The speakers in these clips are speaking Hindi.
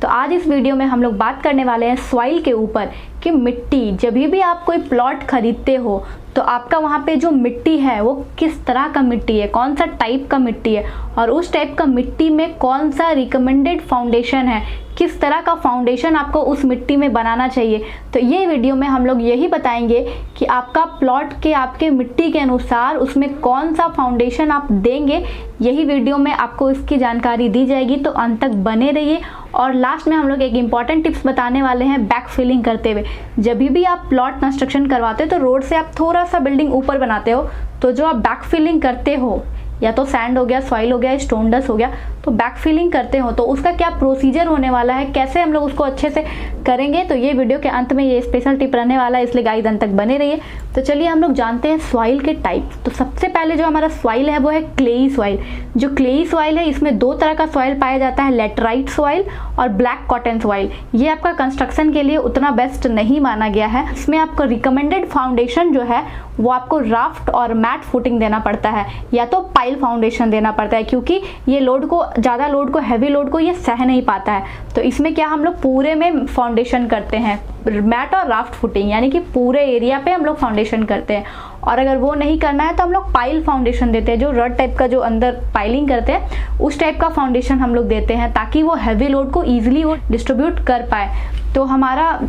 तो आज इस वीडियो में हम लोग बात करने वाले हैं सॉइल के ऊपर कि मिट्टी, जब भी आप कोई प्लॉट खरीदते हो तो आपका वहाँ पे जो मिट्टी है वो किस तरह का मिट्टी है, कौन सा टाइप का मिट्टी है और उस टाइप का मिट्टी में कौन सा रिकमेंडेड फाउंडेशन है, किस तरह का फाउंडेशन आपको उस मिट्टी में बनाना चाहिए। तो ये वीडियो में हम लोग यही बताएंगे कि आपका प्लॉट के आपके मिट्टी के अनुसार उसमें कौन सा फाउंडेशन आप देंगे। यही वीडियो में आपको इसकी जानकारी दी जाएगी, तो अंत तक बने रहिए। और लास्ट में हम लोग एक इम्पॉर्टेंट टिप्स बताने वाले हैं बैक फिलिंग करते हुए। जब भी आप प्लॉट कंस्ट्रक्शन करवाते हो तो रोड से आप थोड़ा सा बिल्डिंग ऊपर बनाते हो, तो जो आप बैक फिलिंग करते हो, या तो सैंड हो गया, सॉइल हो गया, स्टोन डस्ट हो गया, तो बैक फिलिंग करते हो तो उसका क्या प्रोसीजर होने वाला है, कैसे हम लोग उसको अच्छे से करेंगे, तो ये वीडियो के अंत में ये स्पेशल टिप रहने वाला है, इसलिए गाइस अंत तक बने रहिए। तो चलिए हम लोग जानते हैं सॉइल के टाइप। तो सबसे पहले जो हमारा सॉइल है वो है क्लेई सॉइल। जो क्लेई सॉइल है इसमें दो तरह का सॉइल पाया जाता है, लैटराइट सॉइल और ब्लैक कॉटन सॉइल। ये आपका कंस्ट्रक्शन के लिए उतना बेस्ट नहीं माना गया है। इसमें आपको रिकमेंडेड फाउंडेशन जो है वो आपको राफ्ट और मैट फुटिंग देना पड़ता है, या तो पाइल फाउंडेशन देना पड़ता है, क्योंकि ये लोड को, ज़्यादा लोड को, हैवी लोड को ये सह नहीं पाता है। तो इसमें क्या हम लोग पूरे में फाउंडेशन करते हैं, मैट और राफ्ट फुटिंग, यानी कि पूरे एरिया पे हम लोग फाउंडेशन करते हैं। और अगर वो नहीं करना है तो हम लोग पाइल फाउंडेशन देते हैं, जो रड टाइप का जो अंदर पाइलिंग करते हैं उस टाइप का फाउंडेशन हम लोग देते हैं, ताकि वो हैवी लोड को ईजिली वो डिस्ट्रीब्यूट कर पाए। तो हमारा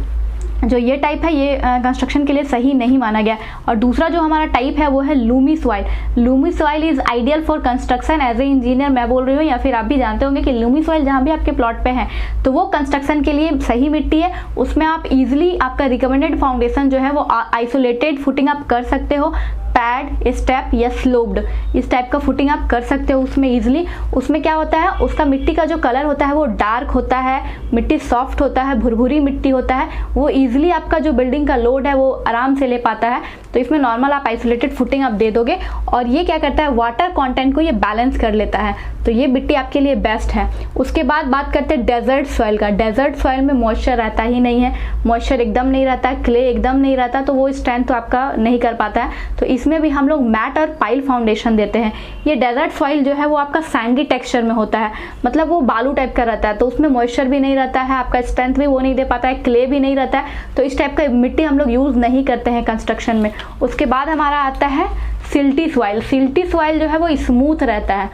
जो ये टाइप है ये कंस्ट्रक्शन के लिए सही नहीं माना गया। और दूसरा जो हमारा टाइप है वो है loamy soil. Loamy soil is ideal for construction. As a engineer मैं बोल रही हूँ, या फिर आप भी जानते होंगे कि लूमी सॉइल जहाँ भी आपके प्लॉट पे है तो वो कंस्ट्रक्शन के लिए सही मिट्टी है। उसमें आप इजीली आपका रिकमेंडेड फाउंडेशन जो है वो आइसोलेटेड फुटिंग आप कर सकते हो, पैड, स्टेप या स्लोप्ड, इस टाइप का फुटिंग आप कर सकते हो उसमें इजीली। उसमें क्या होता है, उसका मिट्टी का जो कलर होता है वो डार्क होता है, मिट्टी सॉफ्ट होता है, भुरभुरी मिट्टी होता है, वो इजीली आपका जो बिल्डिंग का लोड है वो आराम से ले पाता है। तो इसमें नॉर्मल आप आइसोलेटेड फुटिंग आप दे दोगे, और ये क्या करता है, वाटर कंटेंट को ये बैलेंस कर लेता है, तो ये मिट्टी आपके लिए बेस्ट है। उसके बाद बात करते हैं डेजर्ट सॉइल का। डेजर्ट सॉइल में मॉइस्चर रहता ही नहीं है, मॉइस्चर एकदम नहीं रहता है, क्ले एकदम नहीं रहता, तो वो स्ट्रेंथ तो आपका नहीं कर पाता है। तो इसमें भी हम लोग मैट और पाइल फाउंडेशन देते हैं। ये डेजर्ट सॉइल जो है वो आपका सैंडी टेक्सचर में होता है, मतलब वो बालू टाइप का रहता है, तो उसमें मॉइस्चर भी नहीं रहता है, आपका स्ट्रेंथ भी वो नहीं दे पाता है, क्ले भी नहीं रहता है, तो इस टाइप का मिट्टी हम लोग यूज़ नहीं करते हैं कंस्ट्रक्शन में। उसके बाद हमारा आता है सिल्टी सॉइल। सिल्टी सॉइल जो है वो स्मूथ रहता है,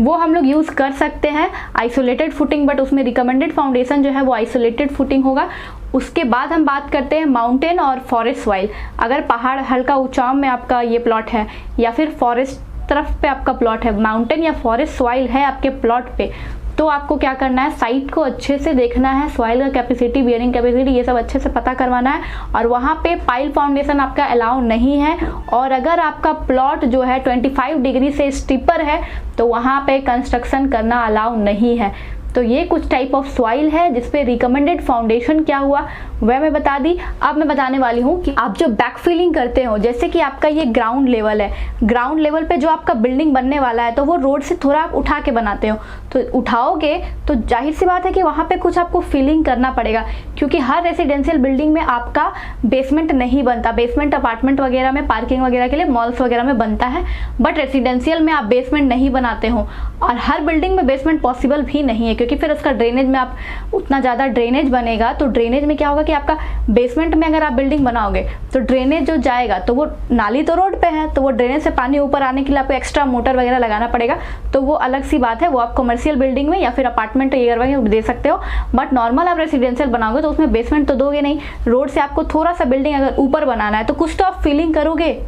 वो हम लोग यूज़ कर सकते हैं आइसोलेटेड फुटिंग, बट उसमें रिकमेंडेड फाउंडेशन जो है वो आइसोलेटेड फुटिंग होगा। उसके बाद हम बात करते हैं माउंटेन और फॉरेस्ट सॉइल। अगर पहाड़ हल्का ऊंचाव में आपका ये प्लॉट है, या फिर फॉरेस्ट तरफ पे आपका प्लॉट है, माउंटेन या फॉरेस्ट सॉइल है आपके प्लॉट पे, तो आपको क्या करना है, साइट को अच्छे से देखना है, सॉइल का कैपेसिटी, बियरिंग कैपेसिटी, ये सब अच्छे से पता करवाना है। और वहाँ पे पाइल फाउंडेशन आपका अलाउ नहीं है। और अगर आपका प्लॉट जो है 25 डिग्री से स्टीपर है तो वहाँ पे कंस्ट्रक्शन करना अलाउ नहीं है। तो ये कुछ टाइप ऑफ सॉइल है जिसपे रिकमेंडेड फाउंडेशन क्या हुआ वह मैं बता दी। अब मैं बताने वाली हूँ कि आप जो बैक फिलिंग करते हो, जैसे कि आपका ये ग्राउंड लेवल है, ग्राउंड लेवल पे जो आपका बिल्डिंग बनने वाला है तो वो रोड से थोड़ा आप उठा के बनाते हो, तो उठाओगे तो जाहिर सी बात है कि वहाँ पे कुछ आपको फिलिंग करना पड़ेगा, क्योंकि हर रेसिडेंशियल बिल्डिंग में आपका बेसमेंट नहीं बनता। बेसमेंट अपार्टमेंट वगैरह में, पार्किंग वगैरह के लिए, मॉल्स वगैरह में बनता है, बट रेसिडेंशियल में आप बेसमेंट नहीं बनाते हो, और हर बिल्डिंग में बेसमेंट पॉसिबल भी नहीं है, क्योंकि फिर उसका ड्रेनेज में आप उतना ज़्यादा ड्रेनेज बनेगा, तो ड्रेनेज में क्या होगा कि आपका बेसमेंट में अगर आप बिल्डिंग बनाओगे तो ड्रेनेज जो जाएगा, तो वो नाली तो रोड पे है, तो वो ड्रेनेज से पानी ऊपर आने के लिए आपको एक्स्ट्रा मोटर वगैरह लगाना पड़ेगा, तो वो अलग सी बात है, वो आप कमर्शियल बिल्डिंग में या फिर अपार्टमेंट ये दे सकते हो। बट नॉर्मल आप रेसिडेंशियल बनाओगे तो उसमें बेसमेंट तो दोगे नहीं, रोड से आपको थोड़ा सा बिल्डिंग अगर ऊपर बनाना है तो कुछ तो आप फिलिंग करोगे,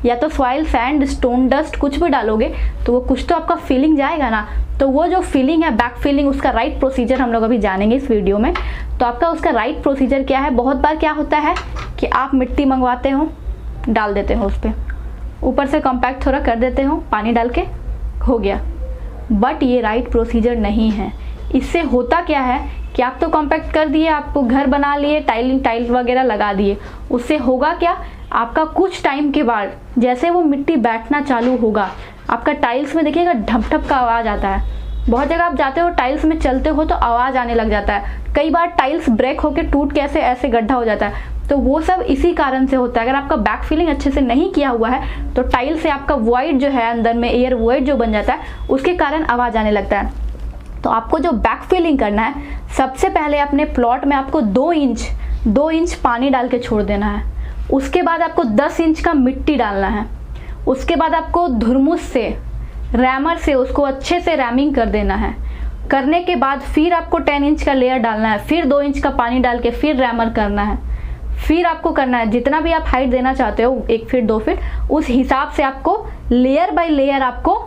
या तो सॉइल, सैंड, स्टोन डस्ट कुछ भी डालोगे, तो वो कुछ तो आपका फिलिंग जाएगा ना। तो वो जो फिलिंग है, बैक फिलिंग, उसका राइट प्रोसीजर हम लोग अभी जानेंगे इस वीडियो में। तो आपका उसका राइट प्रोसीजर क्या है, बहुत बार क्या होता है कि आप मिट्टी मंगवाते हो, डाल देते हो उस पर, ऊपर से कॉम्पैक्ट थोड़ा कर देते हो, पानी डाल के हो गया, बट ये राइट प्रोसीजर नहीं है। इससे होता क्या है कि आप तो कॉम्पैक्ट कर दिए, आपको घर बना लिए, टाइल वगैरह लगा दिए, उससे होगा क्या, आपका कुछ टाइम के बाद जैसे वो मिट्टी बैठना चालू होगा, आपका टाइल्स में देखिएगा ढप ढप का आवाज़ आता है। बहुत जगह आप जाते हो, टाइल्स में चलते हो तो आवाज़ आने लग जाता है, कई बार टाइल्स ब्रेक होके टूट के ऐसे गड्ढा हो जाता है, तो वो सब इसी कारण से होता है। अगर आपका बैक फिलिंग अच्छे से नहीं किया हुआ है तो टाइल से आपका वॉइड जो है, अंदर में एयर वॉइड जो बन जाता है, उसके कारण आवाज़ आने लगता है। तो आपको जो बैक फिलिंग करना है, सबसे पहले अपने प्लॉट में आपको 2 इंच पानी डाल के छोड़ देना है। उसके बाद आपको 10 इंच का मिट्टी डालना है। उसके बाद आपको धुरमुस से, रैमर से उसको अच्छे से रैमिंग कर देना है। करने के बाद फिर आपको 10 इंच का लेयर डालना है, फिर 2 इंच का पानी डाल के फिर रैमर करना है। फिर आपको करना है जितना भी आप हाइट देना चाहते हो, 1 फीट 2 फीट, उस हिसाब से आपको लेयर बाय लेयर आपको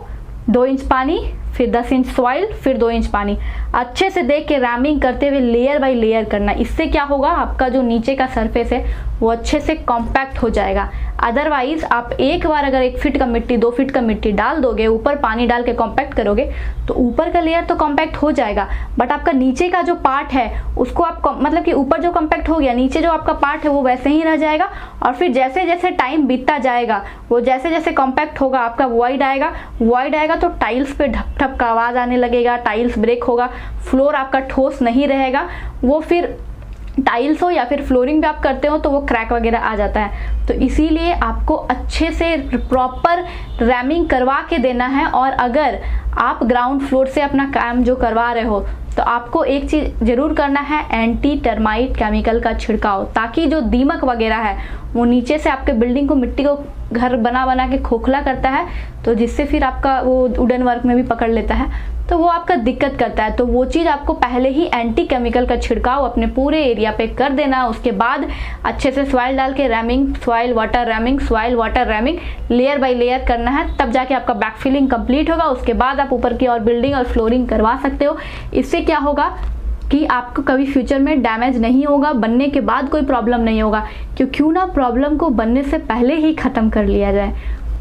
2 इंच पानी, फिर 10 इंच सॉइल, फिर 2 इंच पानी, अच्छे से देख के रैमिंग करते हुए लेयर बाय लेयर करना। इससे क्या होगा, आपका जो नीचे का सरफेस है वो अच्छे से कॉम्पैक्ट हो जाएगा। अदरवाइज आप एक बार अगर 1 फीट का मिट्टी, 2 फीट का मिट्टी डाल दोगे, ऊपर पानी डाल के कॉम्पैक्ट करोगे, तो ऊपर का लेयर तो कॉम्पैक्ट हो जाएगा, बट आपका नीचे का जो पार्ट है उसको आप मतलब कि ऊपर जो कॉम्पैक्ट हो गया, नीचे जो आपका पार्ट है वो वैसे ही रह जाएगा। और फिर जैसे जैसे टाइम बीतता जाएगा, वो जैसे जैसे कॉम्पैक्ट होगा, आपका वॉइड आएगा तो टाइल्स पे ढप ढप का आवाज़ आने लगेगा, टाइल्स ब्रेक होगा, फ्लोर आपका ठोस नहीं रहेगा। वो फिर टाइल्स हो या फिर फ्लोरिंग भी आप करते हो तो वो क्रैक वगैरह आ जाता है। तो इसीलिए आपको अच्छे से प्रॉपर रैमिंग करवा के देना है। और अगर आप ग्राउंड फ्लोर से अपना काम जो करवा रहे हो, तो आपको एक चीज़ ज़रूर करना है, एंटी टर्माइट केमिकल का छिड़काव, ताकि जो दीमक वगैरह है वो नीचे से आपके बिल्डिंग को, मिट्टी को घर बना के खोखला करता है, तो जिससे फिर आपका वो वुडन वर्क में भी पकड़ लेता है, तो वो आपका दिक्कत करता है। तो वो चीज़ आपको पहले ही एंटी केमिकल का छिड़काव अपने पूरे एरिया पे कर देना। उसके बाद अच्छे से सॉइल डाल के rhyming, soil water rhyming, soil water rhyming, layer by layer करना है, तब जाके आपका बैक फिलिंग कंप्लीट होगा। उसके बाद आप ऊपर की और बिल्डिंग और फ्लोरिंग करवा सकते हो। इससे क्या होगा कि आपको कभी फ्यूचर में डैमेज नहीं होगा, बनने के बाद कोई प्रॉब्लम नहीं होगा, क्यों ना प्रॉब्लम को बनने से पहले ही ख़त्म कर लिया जाए।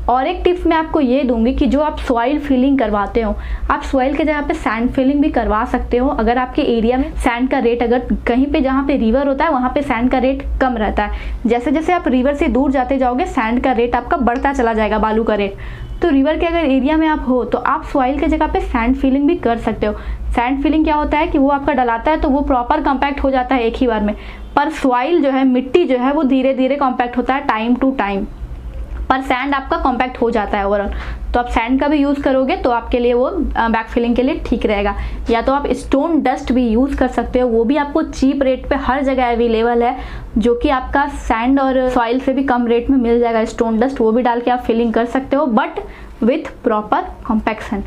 और एक टिप्स मैं आपको ये दूंगी कि जो आप सॉइल फिलिंग करवाते हो, आप सॉइल के जगह पे सैंड फिलिंग भी करवा सकते हो। अगर आपके एरिया में सैंड का रेट, अगर कहीं पे जहाँ पे रिवर होता है वहाँ पे सैंड का रेट कम रहता है, जैसे जैसे आप रिवर से दूर जाते जाओगे सैंड का रेट आपका बढ़ता चला जाएगा, बालू का रेट। तो रिवर के अगर एरिया में आप हो तो आप सॉइल के जगह पे सैंड फिलिंग भी कर सकते हो। सैंड फिलिंग क्या होता है कि वो आपका डलाता है तो वो प्रॉपर कॉम्पैक्ट हो जाता है एक ही बार में, पर सॉइल जो है, मिट्टी जो है, वो धीरे धीरे कॉम्पैक्ट होता है टाइम टू टाइम, पर सैंड आपका कॉम्पैक्ट हो जाता है ओवरऑल। तो आप सैंड का भी यूज़ करोगे तो आपके लिए वो बैक फिलिंग के लिए ठीक रहेगा। या तो आप स्टोन डस्ट भी यूज़ कर सकते हो, वो भी आपको चीप रेट पे हर जगह अवेलेबल है, जो कि आपका सैंड और सॉइल से भी कम रेट में मिल जाएगा। स्टोन डस्ट वो भी डाल के आप फिलिंग कर सकते हो, बट विथ प्रॉपर कॉम्पैक्शन।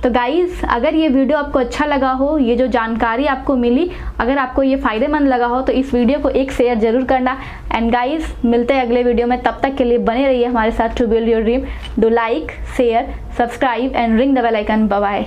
तो गाइज़, अगर ये वीडियो आपको अच्छा लगा हो, ये जो जानकारी आपको मिली, अगर आपको ये फ़ायदेमंद लगा हो, तो इस वीडियो को एक शेयर जरूर करना। एंड गाइज़, मिलते हैं अगले वीडियो में, तब तक के लिए बने रहिए हमारे साथ to build your dream. Do like, share, subscribe and ring the bell icon. Bye bye.